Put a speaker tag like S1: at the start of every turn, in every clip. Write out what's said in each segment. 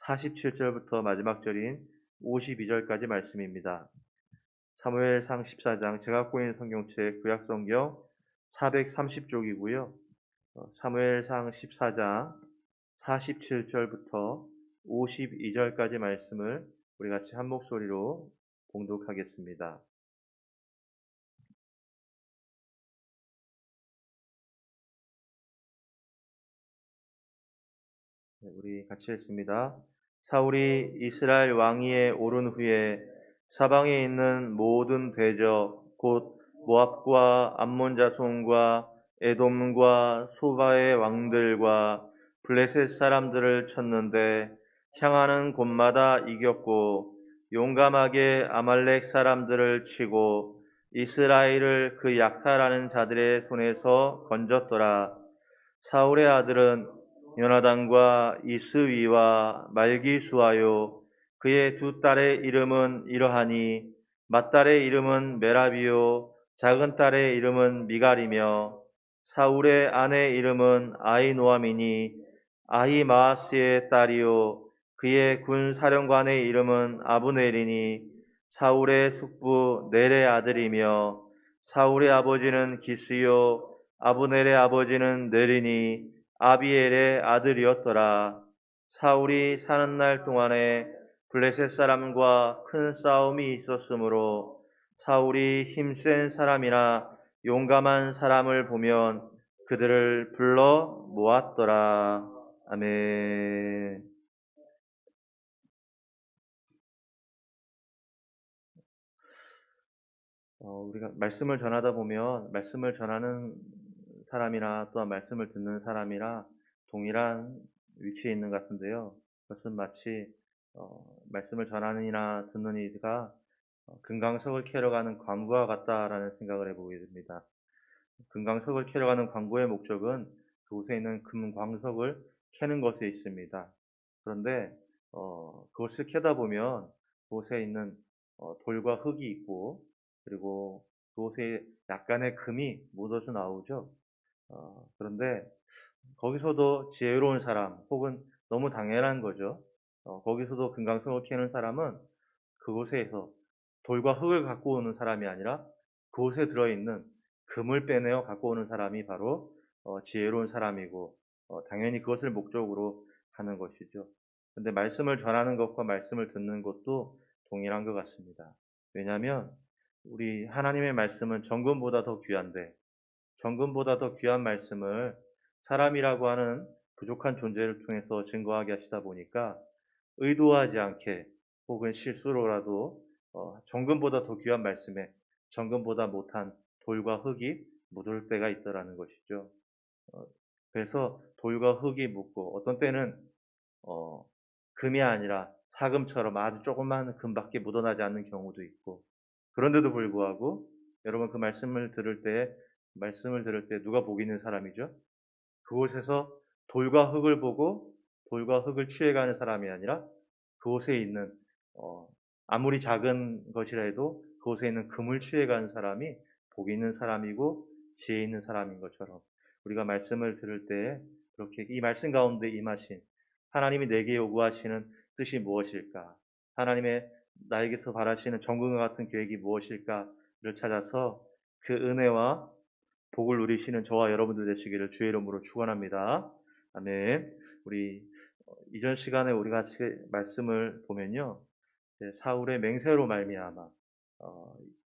S1: 47절부터 마지막 절인 52절까지 말씀입니다. 사무엘상 14장 제가 갖고 있는 성경책 구약성경 430쪽이고요. 사무엘상 14장 47절부터 52절까지 말씀을 우리 같이 한 목소리로 봉독하겠습니다. 우리 같이 읽습니다. 사울이 이스라엘 왕위에 오른 후에 사방에 있는 모든 대적 곧 모압과 암몬 자손과 에돔과 소바의 왕들과 블레셋 사람들을 쳤는데 향하는 곳마다 이겼고 용감하게 아말렉 사람들을 치고 이스라엘을 그 약탈하는 자들의 손에서 건졌더라. 사울의 아들은 요나단과 이스위와 말기수아요. 그의 두 딸의 이름은 이러하니 맏딸의 이름은 메라비요 작은 딸의 이름은 미갈이며 사울의 아내 이름은 아히노아미니 아히마아스의 딸이요 그의 군 사령관의 이름은 아브넬이니 사울의 숙부 넬의 아들이며 사울의 아버지는 기스요 아브넬의 아버지는 네리니 아비엘의 아들이었더라. 사울이 사는 날 동안에 블레셋 사람과 큰 싸움이 있었으므로 사울이 힘센 사람이나 용감한 사람을 보면 그들을 불러 모았더라. 아멘. 우리가 말씀을 전하다 보면 말씀을 전하는 사람이나 또한 말씀을 듣는 사람이라 동일한 위치에 있는 것 같은데요. 그것은 마치 말씀을 전하는 이나 듣는 이가 금강석을 캐러 가는 광부와 같다라는 생각을 해보게 됩니다. 금강석을 캐러 가는 광부의 목적은 그곳에 있는 금광석을 캐는 것에 있습니다. 그런데 그것을 캐다 보면 그곳에 있는 돌과 흙이 있고 그리고 그곳에 약간의 금이 묻어져 나오죠. 그런데 거기서도 지혜로운 사람 혹은 너무 당연한 거죠. 거기서도 금강석을 캐는 사람은 그곳에서 돌과 흙을 갖고 오는 사람이 아니라 그곳에 들어있는 금을 빼내어 갖고 오는 사람이 바로 지혜로운 사람이고 당연히 그것을 목적으로 하는 것이죠. 근데 말씀을 전하는 것과 말씀을 듣는 것도 동일한 것 같습니다. 왜냐하면 우리 하나님의 말씀은 정금보다 더 귀한데 정금보다 더 귀한 말씀을 사람이라고 하는 부족한 존재를 통해서 증거하게 하시다 보니까 의도하지 않게 혹은 실수로라도 정금보다 더 귀한 말씀에 정금보다 못한 돌과 흙이 묻을 때가 있더라는 것이죠. 어, 그래서 돌과 흙이 묻고 어떤 때는 어, 금이 아니라 사금처럼 아주 조그만 금밖에 묻어나지 않는 경우도 있고 그런데도 불구하고 여러분 그 말씀을 들을 때 누가 복 있는 사람이죠? 그곳에서 돌과 흙을 보고 돌과 흙을 취해가는 사람이 아니라 그곳에 있는 어, 아무리 작은 것이라 해도 그곳에 있는 금을 취해가는 사람이 복이 있는 사람이고 지혜 있는 사람인 것처럼 우리가 말씀을 들을 때 그렇게 이 말씀 가운데 임하신 하나님이 내게 요구하시는 뜻이 무엇일까? 하나님의 나에게서 바라시는 정금과 같은 계획이 무엇일까를 찾아서 그 은혜와 복을 누리시는 저와 여러분들 되시기를 주의 이름으로 축원합니다. 아멘. 우리 이전 시간에 우리 같이 말씀을 보면요, 사울의 맹세로 말미암아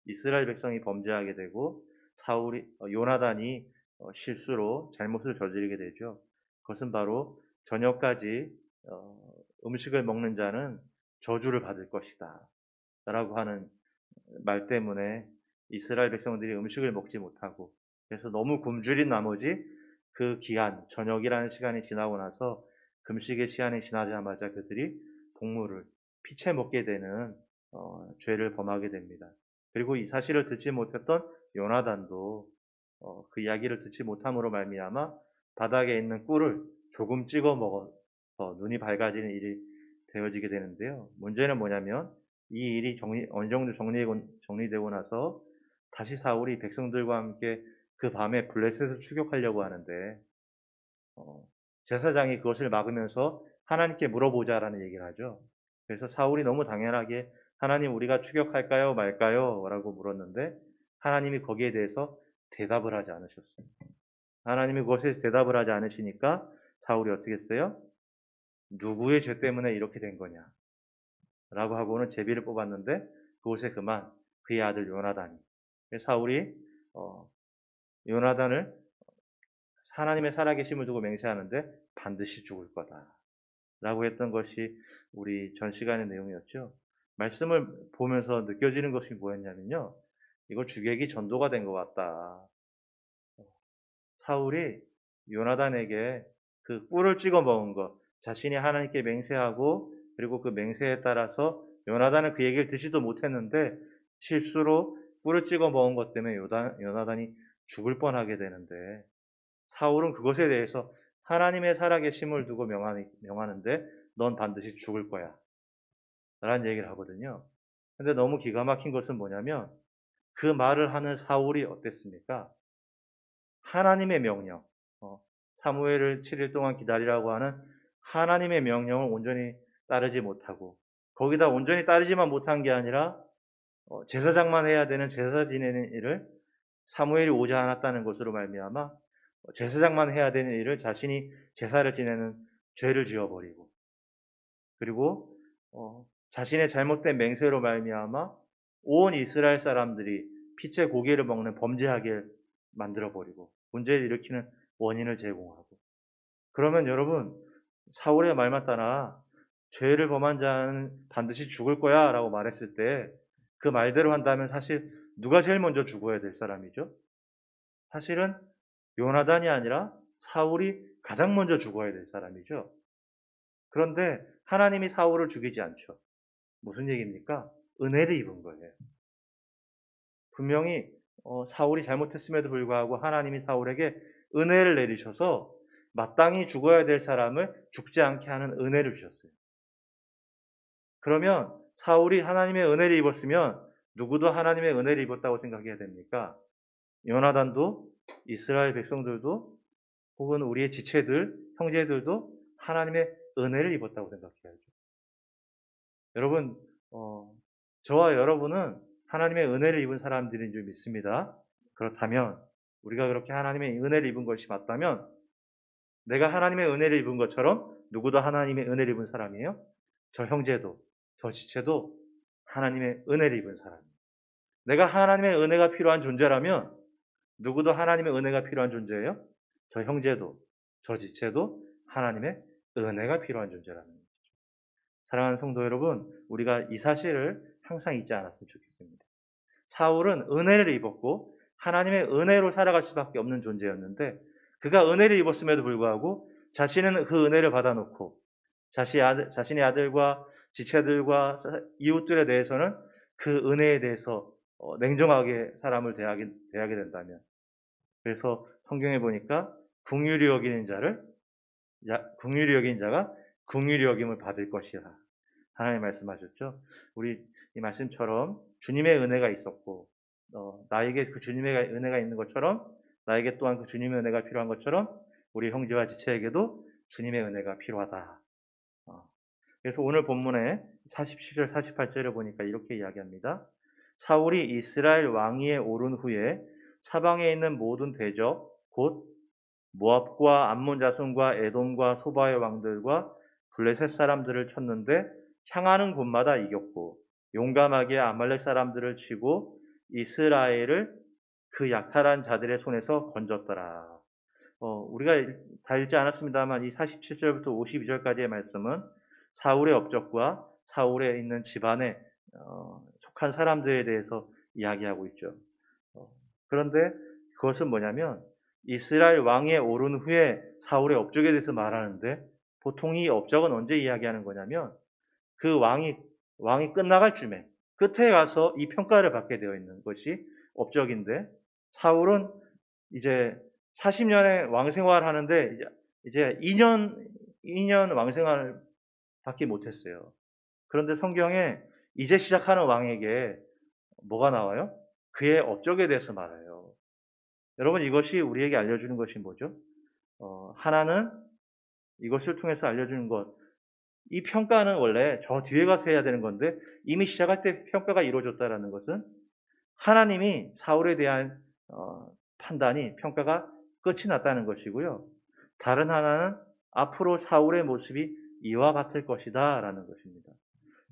S1: 이스라엘 백성이 범죄하게 되고 사울이 요나단이 실수로 잘못을 저지르게 되죠. 그것은 바로 저녁까지 음식을 먹는 자는 저주를 받을 것이다. 라고 하는 말 때문에 이스라엘 백성들이 음식을 먹지 못하고 그래서 너무 굶주린 나머지 그 기한, 저녁이라는 시간이 지나고 나서 금식의 시간이 지나자마자 그들이 동물을 피채 먹게 되는 죄를 범하게 됩니다. 그리고 이 사실을 듣지 못했던 요나단도 그 이야기를 듣지 못함으로 말미암아 바닥에 있는 꿀을 조금 찍어 먹어서 눈이 밝아지는 일이 되어지게 되는데요. 문제는 뭐냐면 이 일이 어느 정도 정리되고 나서 다시 사울이 백성들과 함께 그 밤에 블레셋을 추격하려고 하는데 제사장이 그것을 막으면서 하나님께 물어보자라는 얘기를 하죠. 그래서 사울이 너무 당연하게 하나님 우리가 추격할까요 말까요? 라고 물었는데 하나님이 거기에 대해서 대답을 하지 않으셨어요. 하나님이 그것에 대답을 하지 않으시니까 사울이 어떻게 했어요? 누구의 죄 때문에 이렇게 된 거냐? 라고 하고는 제비를 뽑았는데 그곳에 그만 그의 아들 요나단이. 사울이 어, 요나단을 하나님의 살아계심을 두고 맹세하는데 반드시 죽을 거다. 라고 했던 것이 우리 전 시간의 내용이었죠. 말씀을 보면서 느껴지는 것이 뭐였냐면요. 이거 주객이 전도가 된 것 같다. 사울이 요나단에게 그 꿀을 찍어 먹은 것, 자신이 하나님께 맹세하고 그리고 그 맹세에 따라서 요나단은 그 얘기를 듣지도 못했는데 실수로 꿀을 찍어 먹은 것 때문에 요나단이 죽을 뻔하게 되는데 사울은 그것에 대해서 하나님의 살아계심을 두고 명하는데 넌 반드시 죽을 거야 라는 얘기를 하거든요. 근데 너무 기가 막힌 것은 뭐냐면 그 말을 하는 사울이 어땠습니까? 하나님의 명령, 사무엘을 7일 동안 기다리라고 하는 하나님의 명령을 온전히 따르지 못하고 거기다 온전히 따르지만 못한 게 아니라 제사장만 해야 되는 제사 지내는 일을 사무엘이 오지 않았다는 것으로 말미암아 제사장만 해야 되는 일을 자신이 제사를 지내는 죄를 지어버리고 그리고 자신의 잘못된 맹세로 말미암아 온 이스라엘 사람들이 피째 고기를 먹는 범죄하게 만들어버리고 문제를 일으키는 원인을 제공하고 그러면 여러분 사울의 말만 따라 죄를 범한 자는 반드시 죽을 거야 라고 말했을 때 그 말대로 한다면 사실 누가 제일 먼저 죽어야 될 사람이죠? 사실은 요나단이 아니라 사울이 가장 먼저 죽어야 될 사람이죠. 그런데 하나님이 사울을 죽이지 않죠. 무슨 얘기입니까? 은혜를 입은 거예요. 분명히 사울이 잘못했음에도 불구하고 하나님이 사울에게 은혜를 내리셔서 마땅히 죽어야 될 사람을 죽지 않게 하는 은혜를 주셨어요. 그러면 사울이 하나님의 은혜를 입었으면 누구도 하나님의 은혜를 입었다고 생각해야 됩니까? 요나단도 이스라엘 백성들도 혹은 우리의 지체들, 형제들도 하나님의 은혜를 입었다고 생각해야죠. 여러분, 저와 여러분은 하나님의 은혜를 입은 사람들인 줄 믿습니다. 그렇다면 우리가 그렇게 하나님의 은혜를 입은 것이 맞다면 내가 하나님의 은혜를 입은 것처럼 누구도 하나님의 은혜를 입은 사람이에요? 저 형제도, 저 지체도 하나님의 은혜를 입은 사람이에요. 내가 하나님의 은혜가 필요한 존재라면 누구도 하나님의 은혜가 필요한 존재예요? 저 형제도, 저 지체도 하나님의 은혜가 필요한 존재라는 거죠. 사랑하는 성도 여러분, 우리가 이 사실을 항상 잊지 않았으면 좋겠습니다. 사울은 은혜를 입었고 하나님의 은혜로 살아갈 수밖에 없는 존재였는데 그가 은혜를 입었음에도 불구하고 자신은 그 은혜를 받아놓고 자신의 아들과 지체들과 이웃들에 대해서는 그 은혜에 대해서 냉정하게 사람을 대하게 된다면 그래서 성경에 보니까 긍휼히 여기는 자가 긍휼히 여김을 받을 것이라 하나님 말씀하셨죠. 우리 이 말씀처럼 주님의 은혜가 있었고 나에게 그 주님의 은혜가 있는 것처럼 나에게 또한 그 주님의 은혜가 필요한 것처럼 우리 형제와 지체에게도 주님의 은혜가 필요하다. 그래서 오늘 본문에 47절 48절을 보니까 이렇게 이야기합니다. 사울이 이스라엘 왕위에 오른 후에 사방에 있는 모든 대적 곧 모압과 암몬 자손과 에돔과 소바의 왕들과 블레셋 사람들을 쳤는데 향하는 곳마다 이겼고 용감하게 아말렉 사람들을 치고 이스라엘을 그 약탈한 자들의 손에서 건졌더라. 우리가 다 읽지 않았습니다만 이 47절부터 52절까지의 말씀은 사울의 업적과 사울에 있는 집안에 속한 사람들에 대해서 이야기하고 있죠. 그런데 그것은 뭐냐면 이스라엘 왕에 오른 후에 사울의 업적에 대해서 말하는데 보통 이 업적은 언제 이야기하는 거냐면 그 왕이 끝나갈 쯤에 끝에 가서 이 평가를 받게 되어 있는 것이 업적인데 사울은 이제 40년의 왕생활 하는데 이제 2년 왕생활 밖에 못했어요. 그런데 성경에 이제 시작하는 왕에게 뭐가 나와요? 그의 업적에 대해서 말해요. 여러분 이것이 우리에게 알려주는 것이 뭐죠? 하나는 이것을 통해서 알려주는 것, 이 평가는 원래 저 뒤에 가서 해야 되는 건데 이미 시작할 때 평가가 이루어졌다라는 것은 하나님이 사울에 대한 판단이 평가가 끝이 났다는 것이고요. 다른 하나는 앞으로 사울의 모습이 이와 같을 것이다라는 것입니다.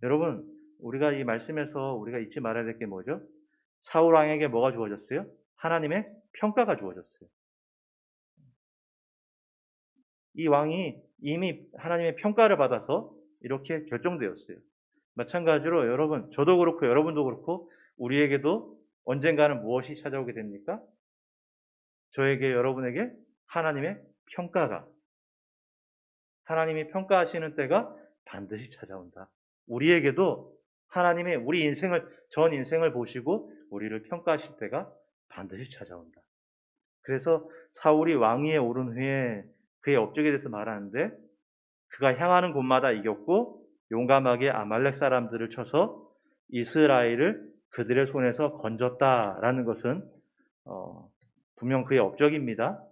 S1: 여러분, 우리가 이 말씀에서 우리가 잊지 말아야 될 게 뭐죠? 사울 왕에게 뭐가 주어졌어요? 하나님의 평가가 주어졌어요. 이 왕이 이미 하나님의 평가를 받아서 이렇게 결정되었어요. 마찬가지로 여러분, 저도 그렇고 여러분도 그렇고 우리에게도 언젠가는 무엇이 찾아오게 됩니까? 저에게, 여러분에게 하나님의 평가가, 하나님이 평가하시는 때가 반드시 찾아온다. 우리에게도 하나님의 우리 인생을, 전 인생을 보시고 우리를 평가하실 때가 반드시 찾아온다. 그래서 사울이 왕위에 오른 후에 그의 업적에 대해서 말하는데, 그가 향하는 곳마다 이겼고 용감하게 아말렉 사람들을 쳐서 이스라엘을 그들의 손에서 건졌다라는 것은 분명 그의 업적입니다.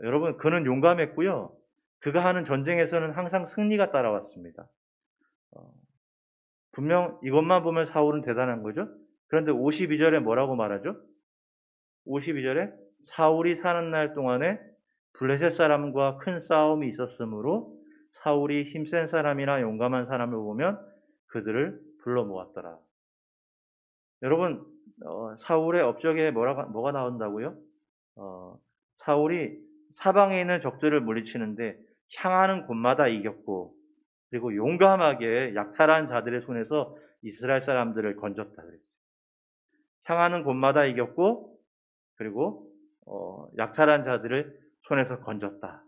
S1: 여러분, 그는 용감했고요. 그가 하는 전쟁에서는 항상 승리가 따라왔습니다. 분명 이것만 보면 사울은 대단한 거죠. 그런데 52절에 뭐라고 말하죠? 52절에 사울이 사는 날 동안에 블레셋 사람과 큰 싸움이 있었으므로 사울이 힘센 사람이나 용감한 사람을 보면 그들을 불러 모았더라. 여러분, 사울의 업적에 뭐가 나온다고요? 사울이 사방에 있는 적들을 물리치는데 향하는 곳마다 이겼고, 그리고 용감하게 약탈한 자들의 손에서 이스라엘 사람들을 건졌다 그랬어요. 향하는 곳마다 이겼고, 그리고 약탈한 자들을 손에서 건졌다.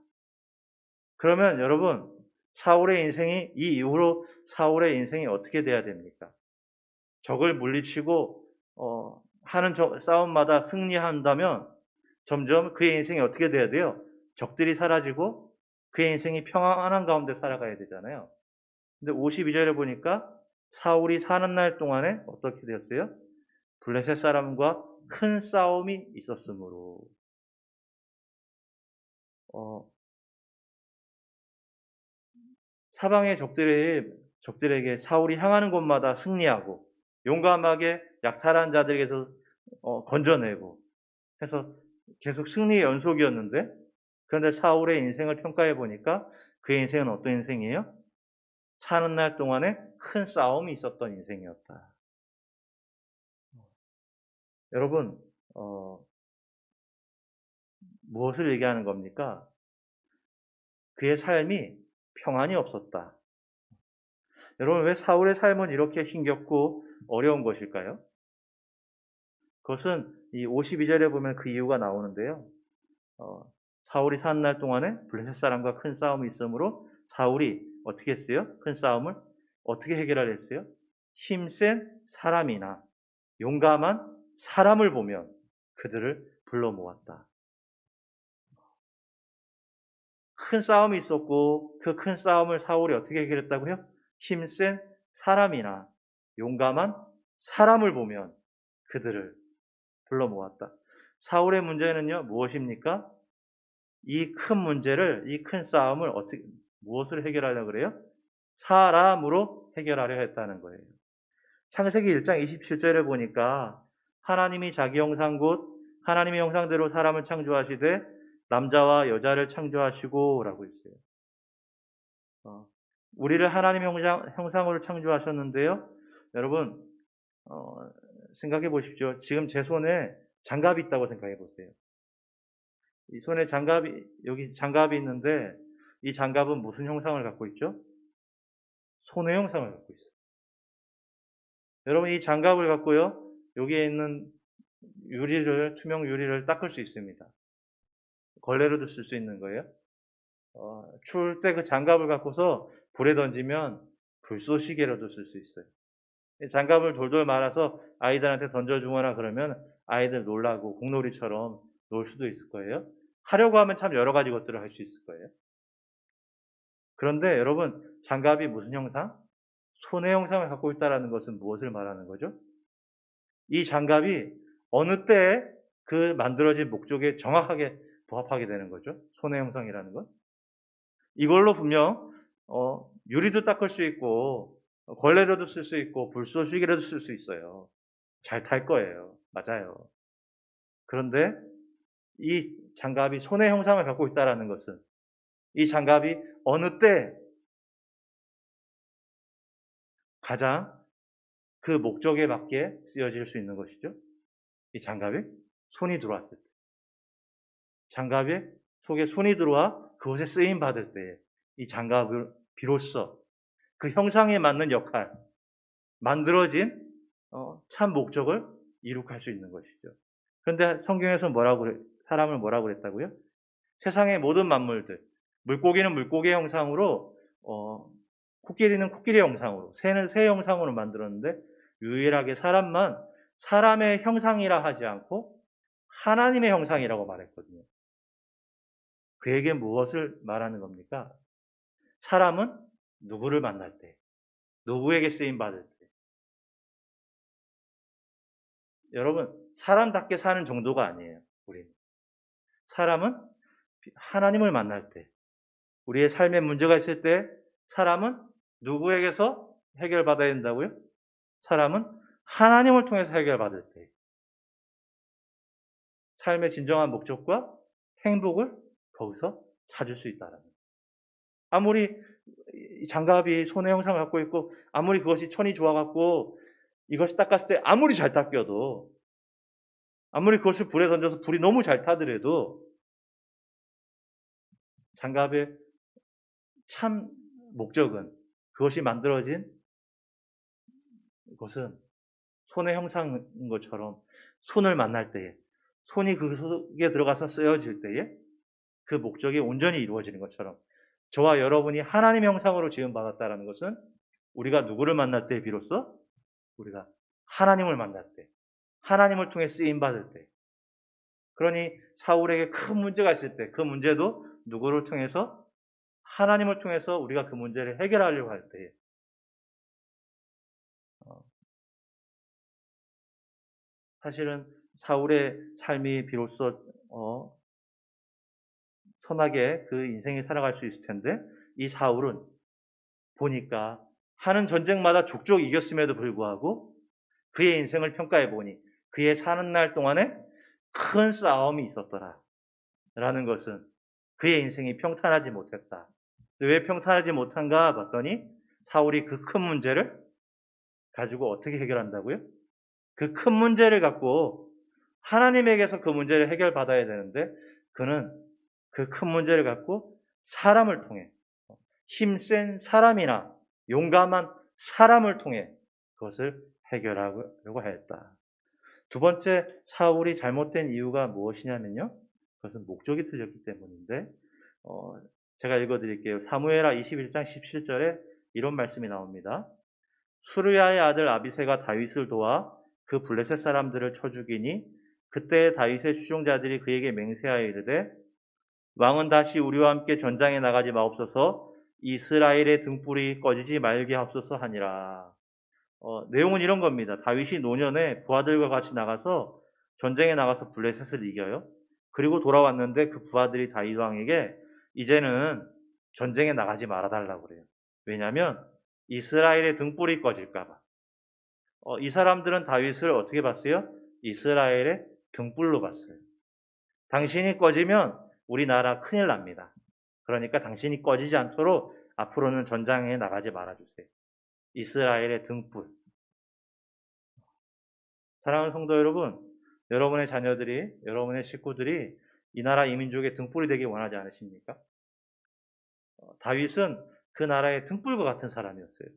S1: 그러면 여러분, 사울의 인생이, 이 이후로 사울의 인생이 어떻게 돼야 됩니까? 적을 물리치고 하는 싸움마다 승리한다면 점점 그의 인생이 어떻게 돼야 돼요? 적들이 사라지고 그의 인생이 평안한 가운데 살아가야 되잖아요. 근데 52절에 보니까 사울이 사는 날 동안에 어떻게 되었어요? 블레셋 사람과 큰 싸움이 있었으므로. 사방의 적들에게 사울이 향하는 곳마다 승리하고 용감하게 약탈한 자들에게서 건져내고 해서 계속 승리의 연속이었는데, 그런데 사울의 인생을 평가해 보니까 그의 인생은 어떤 인생이에요? 사는 날 동안에 큰 싸움이 있었던 인생이었다. 여러분, 무엇을 얘기하는 겁니까? 그의 삶이 평안이 없었다. 여러분, 왜 사울의 삶은 이렇게 힘겹고 어려운 것일까요? 그것은 이 52절에 보면 그 이유가 나오는데요. 사울이 사는 날 동안에 블레셋 사람과 큰 싸움이 있으므로 사울이 어떻게 했어요? 큰 싸움을 어떻게 해결하려 했어요? 힘센 사람이나 용감한 사람을 보면 그들을 불러 모았다. 큰 싸움이 있었고 그 큰 싸움을 사울이 어떻게 해결했다고요? 힘센 사람이나 용감한 사람을 보면 그들을 불러 모았다. 사울의 문제는요, 무엇입니까? 이 큰 문제를, 이 큰 싸움을 무엇으로 해결하려고 그래요? 사람으로 해결하려 했다는 거예요. 창세기 1장 27절에 보니까 하나님이 자기 형상 곧 하나님의 형상대로 사람을 창조하시되 남자와 여자를 창조하시고 라고 있어요. 우리를 하나님의 형상으로 창조하셨는데요. 여러분, 생각해 보십시오. 지금 제 손에 장갑이 있다고 생각해 보세요. 이 손에 여기 장갑이 있는데 이 장갑은 무슨 형상을 갖고 있죠? 손의 형상을 갖고 있어요. 여러분, 이 장갑을 갖고요, 여기에 있는 투명 유리를 닦을 수 있습니다. 걸레로도 쓸 수 있는 거예요. 추울 때 그 장갑을 갖고서 불에 던지면 불쏘시개로도 쓸 수 있어요. 장갑을 돌돌 말아서 아이들한테 던져주거나 그러면 아이들 놀라고 공놀이처럼 놀 수도 있을 거예요. 하려고 하면 참 여러 가지 것들을 할 수 있을 거예요. 그런데 여러분, 장갑이 무슨 형상? 손의 형상을 갖고 있다는 것은 무엇을 말하는 거죠? 이 장갑이 어느 때에 그 만들어진 목적에 정확하게 부합하게 되는 거죠. 손의 형상이라는 것. 이걸로 분명 유리도 닦을 수 있고 걸레로도 쓸 수 있고 불쏘시개로도 쓸 수 있어요. 잘 탈 거예요. 맞아요. 그런데 이 장갑이 손의 형상을 갖고 있다라는 것은 이 장갑이 어느 때 가장 그 목적에 맞게 쓰여질 수 있는 것이죠. 이 장갑에 손이 들어왔을 때. 장갑에 속에 손이 들어와 그것에 쓰임 받을 때 이 장갑을 비로소 그 형상에 맞는 역할, 만들어진 참 목적을 이룩할 수 있는 것이죠. 그런데 성경에서 사람을 뭐라고 그랬다고요? 세상의 모든 만물들, 물고기는 물고기의 형상으로, 코끼리는 코끼리의 형상으로, 새는 새의 형상으로 만들었는데 유일하게 사람만 사람의 형상이라 하지 않고 하나님의 형상이라고 말했거든요. 그에게 무엇을 말하는 겁니까? 사람은 누구를 만날 때, 누구에게 쓰임 받을 때, 여러분 사람답게 사는 정도가 아니에요. 우리는 사람은 하나님을 만날 때, 우리의 삶에 문제가 있을 때 사람은 누구에게서 해결받아야 된다고요? 사람은 하나님을 통해서 해결받을 때 삶의 진정한 목적과 행복을 거기서 찾을 수 있다는 거예요. 아무리 장갑이 손의 형상을 갖고 있고 아무리 그것이 천이 좋아갖고 이것이 닦았을 때 아무리 잘 닦여도 아무리 그것을 불에 던져서 불이 너무 잘 타더라도 장갑의 참 목적은 그것이 만들어진 것은 손의 형상인 것처럼 손을 만날 때에 손이 그 속에 들어가서 쓰여질 때에 그 목적이 온전히 이루어지는 것처럼 저와 여러분이 하나님의 형상으로 지음받았다는 것은 우리가 누구를 만날 때 비로소 우리가 하나님을 만날 때 하나님을 통해 쓰임받을 때 그러니 사울에게 큰 문제가 있을 때 그 문제도 누구를 통해서 하나님을 통해서 우리가 그 문제를 해결하려고 할 때에 사실은 사울의 삶이 비로소 선하게 그 인생을 살아갈 수 있을 텐데 이 사울은 보니까 하는 전쟁마다 족족 이겼음에도 불구하고 그의 인생을 평가해 보니 그의 사는 날 동안에 큰 싸움이 있었더라 라는 것은 그의 인생이 평탄하지 못했다. 왜 평탄하지 못한가 봤더니 사울이 그 큰 문제를 가지고 어떻게 해결한다고요? 그 큰 문제를 갖고 하나님에게서 그 문제를 해결받아야 되는데 그는 그 큰 문제를 갖고 사람을 통해 힘센 사람이나 용감한 사람을 통해 그것을 해결하려고 하였다. 두 번째 사울이 잘못된 이유가 무엇이냐면요. 그것은 목적이 틀렸기 때문인데 제가 읽어드릴게요. 사무엘하 21장 17절에 이런 말씀이 나옵니다. 수르야의 아들 아비새가 다윗을 도와 그 블레셋 사람들을 쳐 죽이니 그때 다윗의 추종자들이 그에게 맹세하여 이르되 왕은 다시 우리와 함께 전장에 나가지 마옵소서 이스라엘의 등불이 꺼지지 말게 하옵소서 하니라. 내용은 이런 겁니다. 다윗이 노년에 부하들과 같이 나가서 전쟁에 나가서 블레셋을 이겨요. 그리고 돌아왔는데 그 부하들이 다윗 왕에게 이제는 전쟁에 나가지 말아달라고 그래요. 왜냐하면 이스라엘의 등불이 꺼질까 봐. 이 사람들은 다윗을 어떻게 봤어요? 이스라엘의 등불로 봤어요. 당신이 꺼지면 우리나라 큰일 납니다. 그러니까 당신이 꺼지지 않도록 앞으로는 전장에 나가지 말아주세요. 이스라엘의 등불. 사랑하는 성도 여러분, 여러분의 자녀들이, 여러분의 식구들이 이 나라 이 민족의 등불이 되길 원하지 않으십니까? 다윗은 그 나라의 등불과 같은 사람이었어요.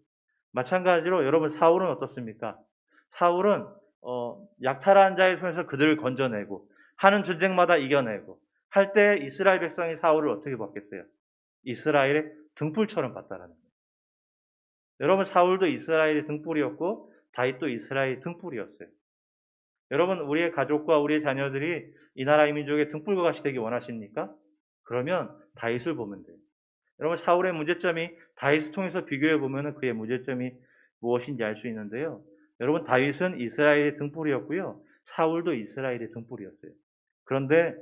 S1: 마찬가지로 여러분 사울은 어떻습니까? 사울은 약탈한 자의 손에서 그들을 건져내고 하는 전쟁마다 이겨내고 할 때 이스라엘 백성이 사울을 어떻게 봤겠어요? 이스라엘의 등불처럼 봤다라는 거예요. 여러분 사울도 이스라엘의 등불이었고 다윗도 이스라엘의 등불이었어요. 여러분 우리의 가족과 우리의 자녀들이 이 나라 이 민족의 등불과 같이 되기 원하십니까? 그러면 다윗을 보면 돼요. 여러분 사울의 문제점이 다윗을 통해서 비교해 보면 그의 문제점이 무엇인지 알 수 있는데요. 여러분 다윗은 이스라엘의 등불이었고요. 사울도 이스라엘의 등불이었어요. 그런데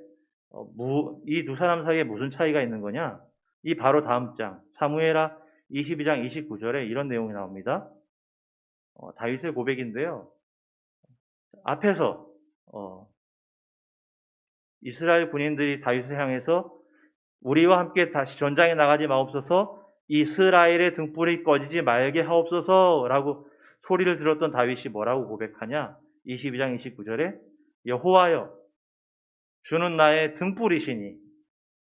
S1: 이 두 사람 사이에 무슨 차이가 있는 거냐? 이 바로 다음 장 사무엘하 22장 29절에 이런 내용이 나옵니다. 다윗의 고백인데요. 앞에서 이스라엘 군인들이 다윗을 향해서 우리와 함께 다시 전장에 나가지 마옵소서, 이스라엘의 등불이 꺼지지 말게 하옵소서라고 소리를 들었던 다윗이 뭐라고 고백하냐? 22장 29절에 여호와여, 주는 나의 등불이시니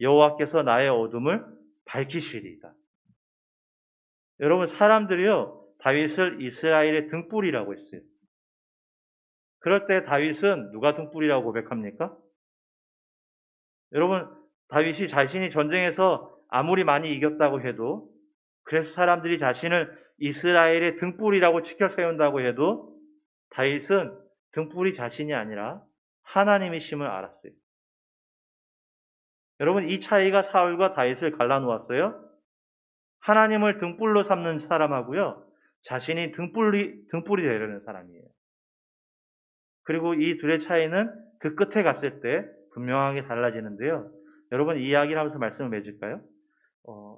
S1: 여호와께서 나의 어둠을 밝히시리이다. 여러분, 사람들이요 다윗을 이스라엘의 등불이라고 했어요. 그럴 때 다윗은 누가 등불이라고 고백합니까? 여러분, 다윗이 자신이 전쟁에서 아무리 많이 이겼다고 해도, 그래서 사람들이 자신을 이스라엘의 등불이라고 치켜 세운다고 해도 다윗은 등불이 자신이 아니라 하나님이심을 알았어요. 여러분, 이 차이가 사울과 다윗을 갈라놓았어요. 하나님을 등불로 삼는 사람하고요, 자신이 등불이 되려는 사람이에요. 그리고 이 둘의 차이는 그 끝에 갔을 때 분명하게 달라지는데요. 여러분, 이 이야기를 하면서 말씀을 맺을까요?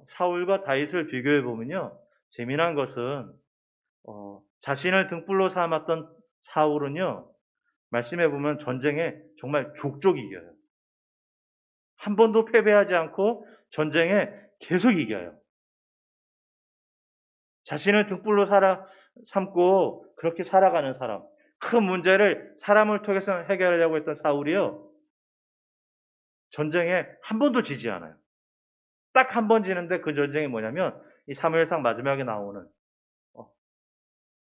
S1: 사울과 다윗을 비교해 보면요, 재미난 것은 자신을 등불로 삼았던 사울은요, 말씀해 보면 전쟁에 정말 족족 이겨요. 한 번도 패배하지 않고 전쟁에 계속 이겨요. 자신을 등불로 삼고 그렇게 살아가는 사람, 큰 문제를 사람을 통해서 해결하려고 했던 사울이요, 전쟁에 한 번도 지지 않아요. 딱 한 번 지는데 그 전쟁이 뭐냐면 이 사무엘상 마지막에 나오는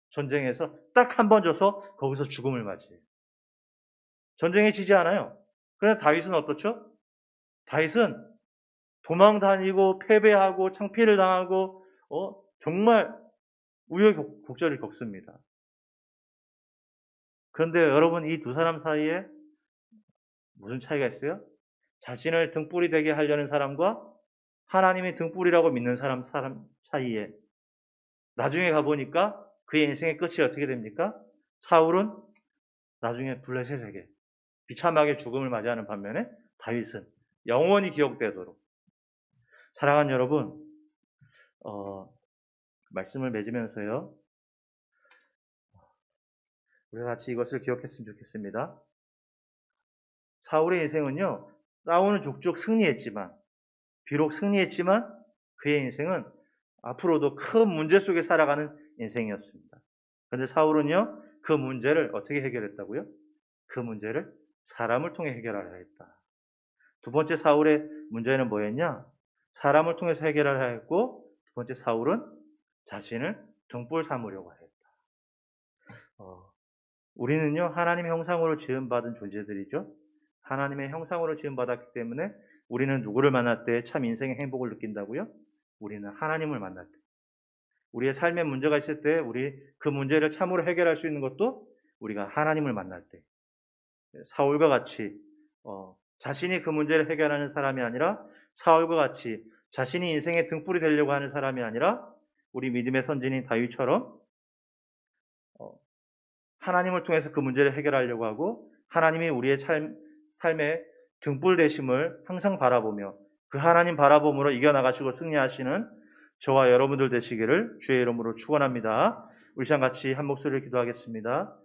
S1: 전쟁에서 딱 한 번 져서 거기서 죽음을 맞이해요. 전쟁에 지지 않아요. 그런데 다윗은 어떻죠? 다윗은 도망 다니고 패배하고 창피를 당하고 정말 우여곡절을 겪습니다. 그런데 여러분, 이 두 사람 사이에 무슨 차이가 있어요? 자신을 등불이 되게 하려는 사람과 하나님이 등불이라고 믿는 사람 사이에 나중에 가보니까 그의 인생의 끝이 어떻게 됩니까? 사울은 나중에 블레셋에게 비참하게 죽음을 맞이하는 반면에 다윗은 영원히 기억되도록. 사랑하는 여러분, 말씀을 맺으면서요, 우리 같이 이것을 기억했으면 좋겠습니다. 사울의 인생은요, 싸우는 족족 승리했지만, 비록 승리했지만 그의 인생은 앞으로도 큰 문제 속에 살아가는 인생이었습니다. 그런데 사울은요, 그 문제를 어떻게 해결했다고요? 그 문제를 사람을 통해 해결하려 했다. 두 번째 사울의 문제는 뭐였냐? 사람을 통해서 해결하려 했고, 두 번째 사울은 자신을 등불 삼으려고 했다. 우리는요, 하나님의 형상으로 지음받은 존재들이죠. 하나님의 형상으로 지음받았기 때문에 우리는 누구를 만날 때 참 인생의 행복을 느낀다고요? 우리는 하나님을 만날 때. 우리의 삶에 문제가 있을 때 우리 그 문제를 참으로 해결할 수 있는 것도 우리가 하나님을 만날 때. 사울과 같이 자신이 그 문제를 해결하는 사람이 아니라, 사울과 같이 자신이 인생의 등불이 되려고 하는 사람이 아니라, 우리 믿음의 선진인 다윗처럼 하나님을 통해서 그 문제를 해결하려고 하고, 하나님이 우리의 삶의 등불 되심을 항상 바라보며 그 하나님 바라봄으로 이겨나가시고 승리하시는 저와 여러분들 되시기를 주의 이름으로 축원합니다. 우리 시간 같이 한 목소리를 기도하겠습니다.